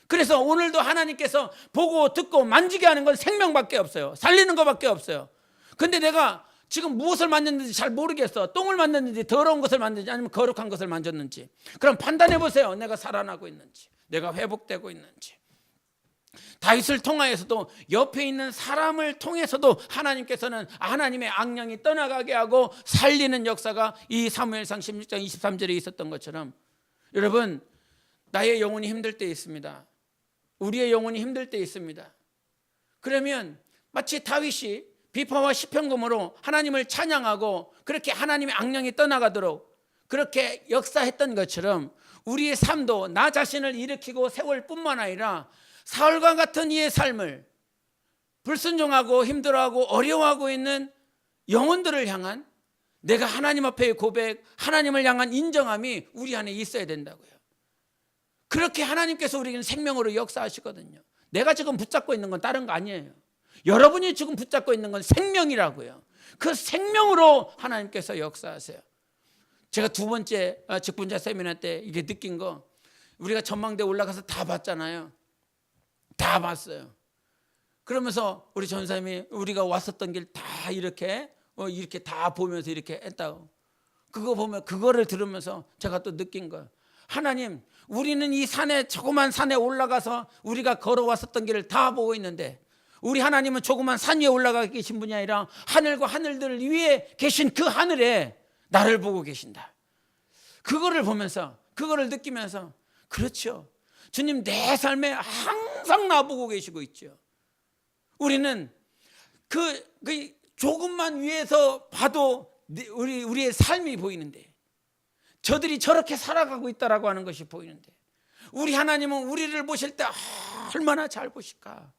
Speaker 1: 그래서 오늘도 하나님께서 보고 듣고 만지게 하는 건 생명밖에 없어요. 살리는 것밖에 없어요. 근데 내가 지금 무엇을 만졌는지 잘 모르겠어. 똥을 만졌는지 더러운 것을 만졌는지 아니면 거룩한 것을 만졌는지. 그럼 판단해 보세요. 내가 살아나고 있는지, 내가 회복되고 있는지. 다윗을 통하여서도 옆에 있는 사람을 통해서도 하나님께서는 하나님의 악령이 떠나가게 하고 살리는 역사가 이 사무엘상 16장 23절에 있었던 것처럼, 여러분, 나의 영혼이 힘들 때 있습니다. 우리의 영혼이 힘들 때 있습니다. 그러면 마치 다윗이 비파와 시편금으로 하나님을 찬양하고 그렇게 하나님의 악령이 떠나가도록 그렇게 역사했던 것처럼 우리의 삶도 나 자신을 일으키고 세울 뿐만 아니라 사울과 같은 이의 삶을 불순종하고 힘들어하고 어려워하고 있는 영혼들을 향한 내가 하나님 앞에의 고백, 하나님을 향한 인정함이 우리 안에 있어야 된다고요. 그렇게 하나님께서 우리에게는 생명으로 역사하시거든요. 내가 지금 붙잡고 있는 건 다른 거 아니에요. 여러분이 지금 붙잡고 있는 건 생명이라고요. 그 생명으로 하나님께서 역사하세요. 제가 두 번째 직분자 세미나 때 이게 느낀 거, 우리가 전망대 올라가서 다 봤잖아요. 다 봤어요. 그러면서 우리 전사님이 우리가 왔었던 길 다 이렇게 다 보면서 이렇게 했다고. 그거 보면, 그거를 들으면서 제가 또 느낀 거예요. 하나님, 우리는 이 산에, 조그만 산에 올라가서 우리가 걸어왔었던 길을 다 보고 있는데 우리 하나님은 조그만 산 위에 올라가 계신 분이 아니라 하늘과 하늘들 위에 계신 그 하늘에 나를 보고 계신다. 그거를 보면서, 그거를 느끼면서, 그렇죠, 주님 내 삶에 항상 나보고 계시고 있죠. 우리는 그 조금만 위에서 봐도 우리의 삶이 보이는데, 저들이 저렇게 살아가고 있다라고 하는 것이 보이는데, 우리 하나님은 우리를 보실 때 얼마나 잘 보실까.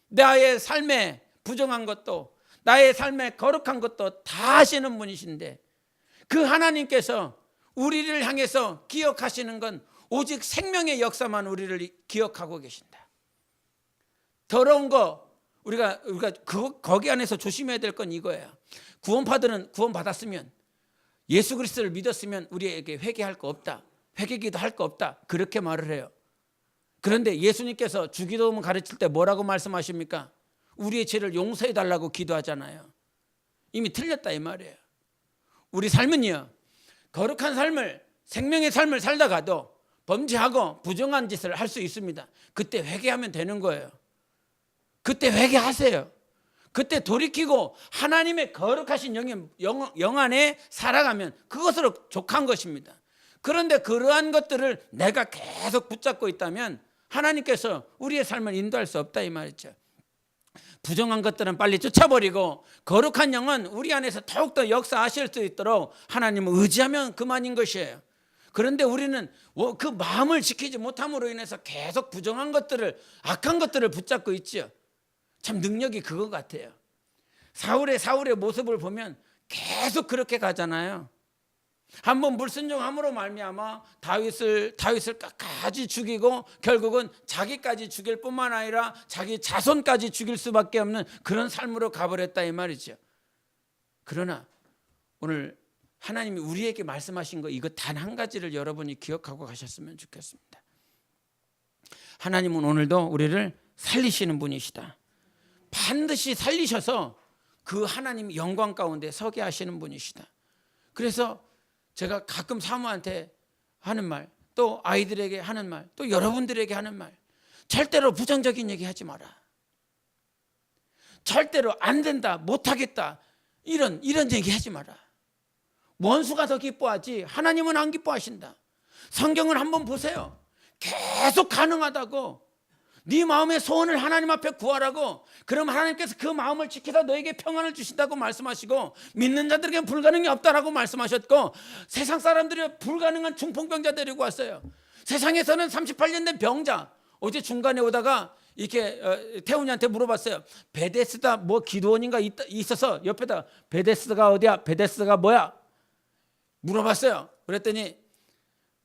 Speaker 1: 나의 삶에 부정한 것도 나의 삶에 거룩한 것도 다 아시는 분이신데, 그 하나님께서 우리를 향해서 기억하시는 건 오직 생명의 역사만 우리를 기억하고 계신다. 더러운 거 우리가 거기 안에서 조심해야 될 건 이거예요. 구원파들은 구원받았으면, 예수 그리스도를 믿었으면 우리에게 회개할 거 없다, 회개기도 할 거 없다, 그렇게 말을 해요. 그런데 예수님께서 주기도문 가르칠 때 뭐라고 말씀하십니까? 우리의 죄를 용서해 달라고 기도하잖아요. 이미 틀렸다 이 말이에요. 우리 삶은요, 거룩한 삶을, 생명의 삶을 살다가도 범죄하고 부정한 짓을 할 수 있습니다. 그때 회개하면 되는 거예요. 그때 회개하세요. 그때 돌이키고 하나님의 거룩하신 영 안에 살아가면 그것으로 족한 것입니다. 그런데 그러한 것들을 내가 계속 붙잡고 있다면 하나님께서 우리의 삶을 인도할 수 없다 이 말이죠. 부정한 것들은 빨리 쫓아버리고 거룩한 영은 우리 안에서 더욱더 역사하실 수 있도록 하나님을 의지하면 그만인 것이에요. 그런데 우리는 그 마음을 지키지 못함으로 인해서 계속 부정한 것들을, 악한 것들을 붙잡고 있죠. 참 능력이 그거 같아요. 사울의 모습을 보면 계속 그렇게 가잖아요. 한번 불순종함으로 말미암아 다윗을 끝까지 죽이고 결국은 자기까지 죽일 뿐만 아니라 자기 자손까지 죽일 수밖에 없는 그런 삶으로 가버렸다 이 말이죠. 그러나 오늘 하나님이 우리에게 말씀하신 거, 이거 단 한 가지를 여러분이 기억하고 가셨으면 좋겠습니다. 하나님은 오늘도 우리를 살리시는 분이시다. 반드시 살리셔서 그 하나님 영광 가운데 서게 하시는 분이시다. 그래서 제가 가끔 사모한테 하는 말, 또 아이들에게 하는 말, 또 여러분들에게 하는 말, 절대로 부정적인 얘기 하지 마라. 절대로 안 된다, 못하겠다, 이런 얘기 하지 마라. 원수가 더 기뻐하지 하나님은 안 기뻐하신다. 성경을 한번 보세요. 계속 가능하다고, 네 마음의 소원을 하나님 앞에 구하라고, 그럼 하나님께서 그 마음을 지켜서 너에게 평안을 주신다고 말씀하시고, 믿는 자들에게는 불가능이 없다라고 말씀하셨고, 세상 사람들이 불가능한 중풍병자 데리고 왔어요. 세상에서는 38년 된 병자, 어제 중간에 오다가 이렇게 태훈이한테 물어봤어요. 베데스다 뭐 기도원인가 있어서 옆에다 베데스다가 어디야? 베데스다가 뭐야? 물어봤어요. 그랬더니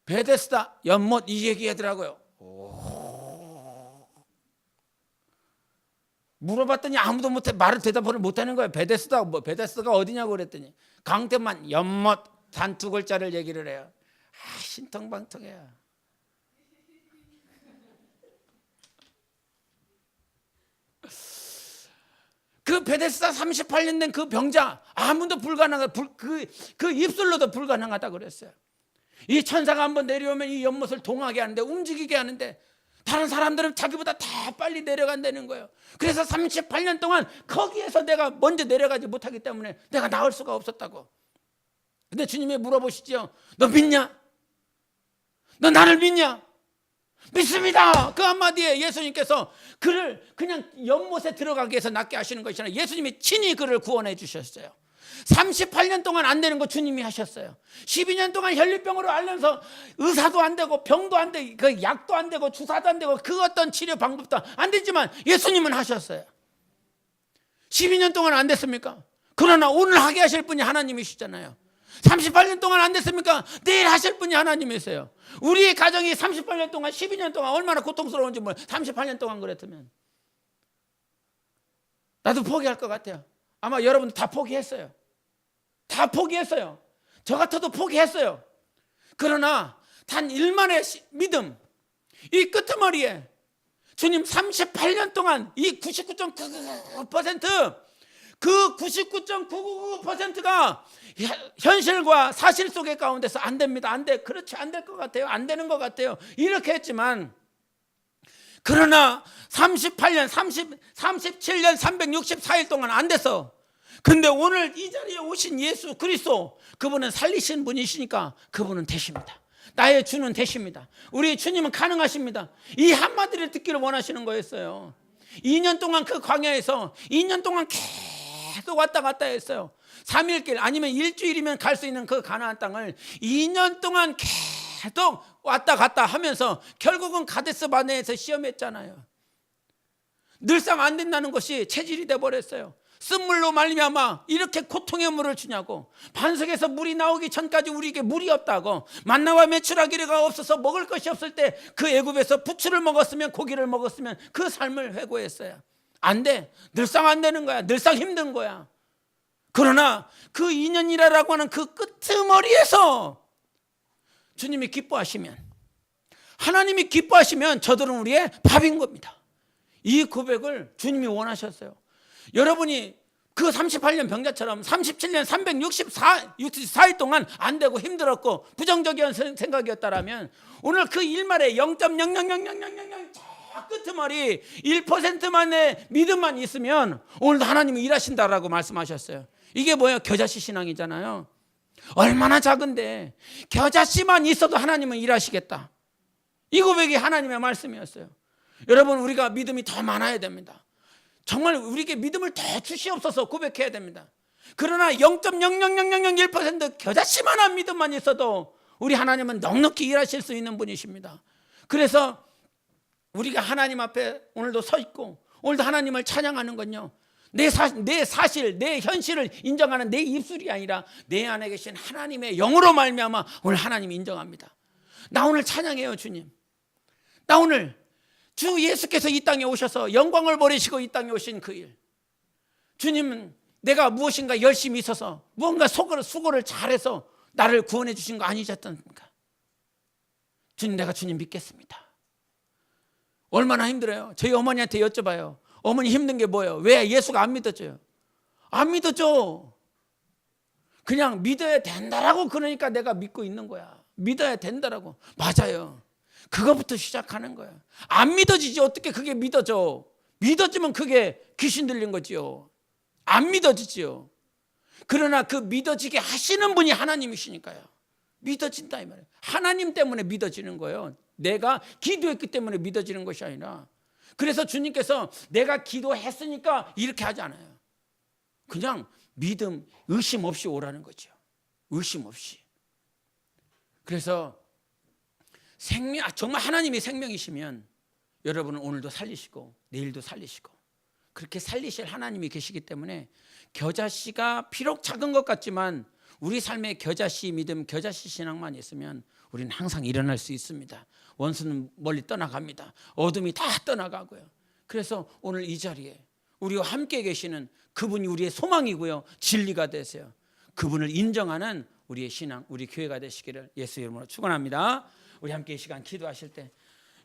Speaker 1: 베데스다 연못 이 얘기하더라고요. 오, 물어봤더니 아무도 말을 대답을 못하는 거예요. 베데스다가 어디냐고 그랬더니 강태만 연못 단 두 글자를 얘기를 해요. 신통방통해요. 그 베데스다 38년 된 그 병자 아무도 그 입술로도 불가능하다 그랬어요. 이 천사가 한번 내려오면 이 연못을 동하게 하는데, 움직이게 하는데, 다른 사람들은 자기보다 더 빨리 내려간다는 거예요. 그래서 38년 동안 거기에서 내가 먼저 내려가지 못하기 때문에 내가 나을 수가 없었다고. 근데 주님이 물어보시죠. 너 믿냐? 너 나를 믿냐? 믿습니다. 그 한마디에 예수님께서 그를 그냥 연못에 들어가게 해서 낫게 하시는 것이 아니라 예수님이 친히 그를 구원해 주셨어요. 38년 동안 안 되는 거 주님이 하셨어요. 12년 동안 혈류병으로 앓면서 의사도 안 되고 병도 안 되고 그 약도 안 되고 주사도 안 되고 그 어떤 치료 방법도 안 되지만 예수님은 하셨어요. 12년 동안 안 됐습니까? 그러나 오늘 하게 하실 분이 하나님이시잖아요. 38년 동안 안 됐습니까? 내일 하실 분이 하나님이세요. 우리의 가정이 38년 동안 12년 동안 얼마나 고통스러운지 몰라요. 38년 동안 그랬다면 나도 포기할 것 같아요. 아마 여러분 다 포기했어요. 다 포기했어요. 저 같아도 포기했어요. 그러나 단 일만의 믿음, 이 끄트머리에 주님 38년 동안 이 99.99% 그 99.999%가 현실과 사실 속의 가운데서 안 됩니다. 안 돼. 그렇지, 안 될 것 같아요. 안 되는 것 같아요. 이렇게 했지만, 그러나 38년, 37년 364일 동안 안 돼서, 근데 오늘 이 자리에 오신 예수 그리스도, 그분은 살리신 분이시니까 그분은 되십니다. 나의 주는 되십니다. 우리 주님은 가능하십니다. 이 한마디를 듣기를 원하시는 거였어요. 2년 동안 그 광야에서 2년 동안 계속 왔다 갔다 했어요. 3일길 아니면 일주일이면 갈 수 있는 그 가나안 땅을 2년 동안 계속 왔다 갔다 하면서 결국은 가데스 바네에서 시험했잖아요. 늘상 안 된다는 것이 체질이 돼버렸어요. 쓴물로 말미암아 이렇게 고통의 물을 주냐고, 반석에서 물이 나오기 전까지 우리에게 물이 없다고, 만나와 메추라기가 없어서 먹을 것이 없을 때 그 애굽에서 부추를 먹었으면, 고기를 먹었으면 그 삶을 회고했어요. 안 돼. 늘상 안 되는 거야. 늘상 힘든 거야. 그러나 그 2년이라고 하는 그 끄트머리에서 주님이 기뻐하시면, 하나님이 기뻐하시면 저들은 우리의 밥인 겁니다. 이 고백을 주님이 원하셨어요. 여러분이 그 38년 병자처럼 37년 364일 동안 안 되고 힘들었고 부정적인 생각이었다라면, 오늘 그 일말에 0.0000000 끄트머리 1%만의 믿음만 있으면 오늘도 하나님이 일하신다라고 말씀하셨어요. 이게 뭐예요? 겨자씨 신앙이잖아요. 얼마나 작은데 겨자씨만 있어도 하나님은 일하시겠다. 이 고백이 하나님의 말씀이었어요. 여러분, 우리가 믿음이 더 많아야 됩니다. 정말 우리에게 믿음을 더 주시옵소서 고백해야 됩니다. 그러나 0.00001% 겨자씨만한 믿음만 있어도 우리 하나님은 넉넉히 일하실 수 있는 분이십니다. 그래서 우리가 하나님 앞에 오늘도 서 있고 오늘도 하나님을 찬양하는 건요, 내 사실, 내 현실을 인정하는 내 입술이 아니라 내 안에 계신 하나님의 영으로 말미암아 오늘 하나님이 인정합니다. 나 오늘 찬양해요. 주님, 나 오늘 주 예수께서 이 땅에 오셔서 영광을 버리시고 이 땅에 오신 그 일, 주님은 내가 무엇인가 열심히 있어서 무언가 수고를 잘해서 나를 구원해 주신 거 아니셨습니까? 주님, 내가 주님 믿겠습니다. 얼마나 힘들어요. 저희 어머니한테 여쭤봐요. 어머니 힘든 게 뭐예요? 왜 예수가 안 믿어져요? 안 믿어져. 그냥 믿어야 된다라고, 그러니까 내가 믿고 있는 거야. 믿어야 된다라고. 맞아요. 그거부터 시작하는 거예요. 안 믿어지지 어떻게 그게 믿어져? 믿어지면 그게 귀신 들린 거지요. 안 믿어지지요. 그러나 그 믿어지게 하시는 분이 하나님이시니까요. 믿어진다 이 말이에요. 하나님 때문에 믿어지는 거예요. 내가 기도했기 때문에 믿어지는 것이 아니라. 그래서 주님께서 내가 기도했으니까 이렇게 하지 않아요. 그냥 믿음, 의심 없이 오라는 거죠. 의심 없이. 그래서 정말 하나님이 생명이시면 여러분은 오늘도 살리시고 내일도 살리시고, 그렇게 살리실 하나님이 계시기 때문에 겨자씨가 비록 작은 것 같지만 우리 삶에 겨자씨 믿음, 겨자씨 신앙만 있으면 우리는 항상 일어날 수 있습니다. 원수는 멀리 떠나갑니다. 어둠이 다 떠나가고요. 그래서 오늘 이 자리에 우리와 함께 계시는 그분이 우리의 소망이고요, 진리가 되세요. 그분을 인정하는 우리의 신앙, 우리 교회가 되시기를 예수 이름으로 축원합니다. 우리 함께 이 시간 기도하실 때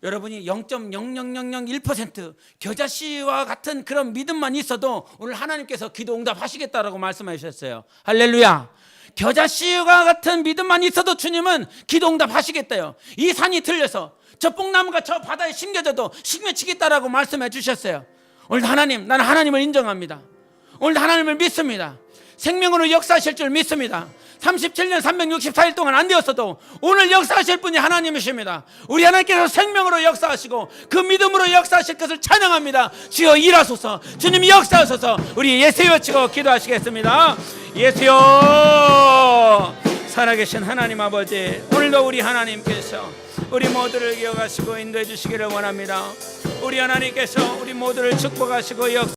Speaker 1: 여러분이 0.00001% 겨자씨와 같은 그런 믿음만 있어도 오늘 하나님께서 기도 응답하시겠다라고 말씀해 주셨어요. 할렐루야. 겨자씨와 같은 믿음만 있어도 주님은 기도 응답하시겠대요. 이 산이 틀려서 저 뽕나무가 저 바다에 심겨져도 식며치겠다라고 말씀해 주셨어요. 오늘 하나님, 나는 하나님을 인정합니다. 오늘 하나님을 믿습니다. 생명으로 역사하실 줄 믿습니다. 37년 364일 동안 안 되었어도 오늘 역사하실 분이 하나님이십니다. 우리 하나님께서 생명으로 역사하시고 그 믿음으로 역사하실 것을 찬양합니다. 주여 일하소서. 주님이 역사하소서. 우리 예수여 외치고 기도하시겠습니다. 예수여. 살아계신 하나님 아버지, 오늘도 우리 하나님께서 우리 모두를 기억하시고 인도해 주시기를 원합니다. 우리 하나님께서 우리 모두를 축복하시고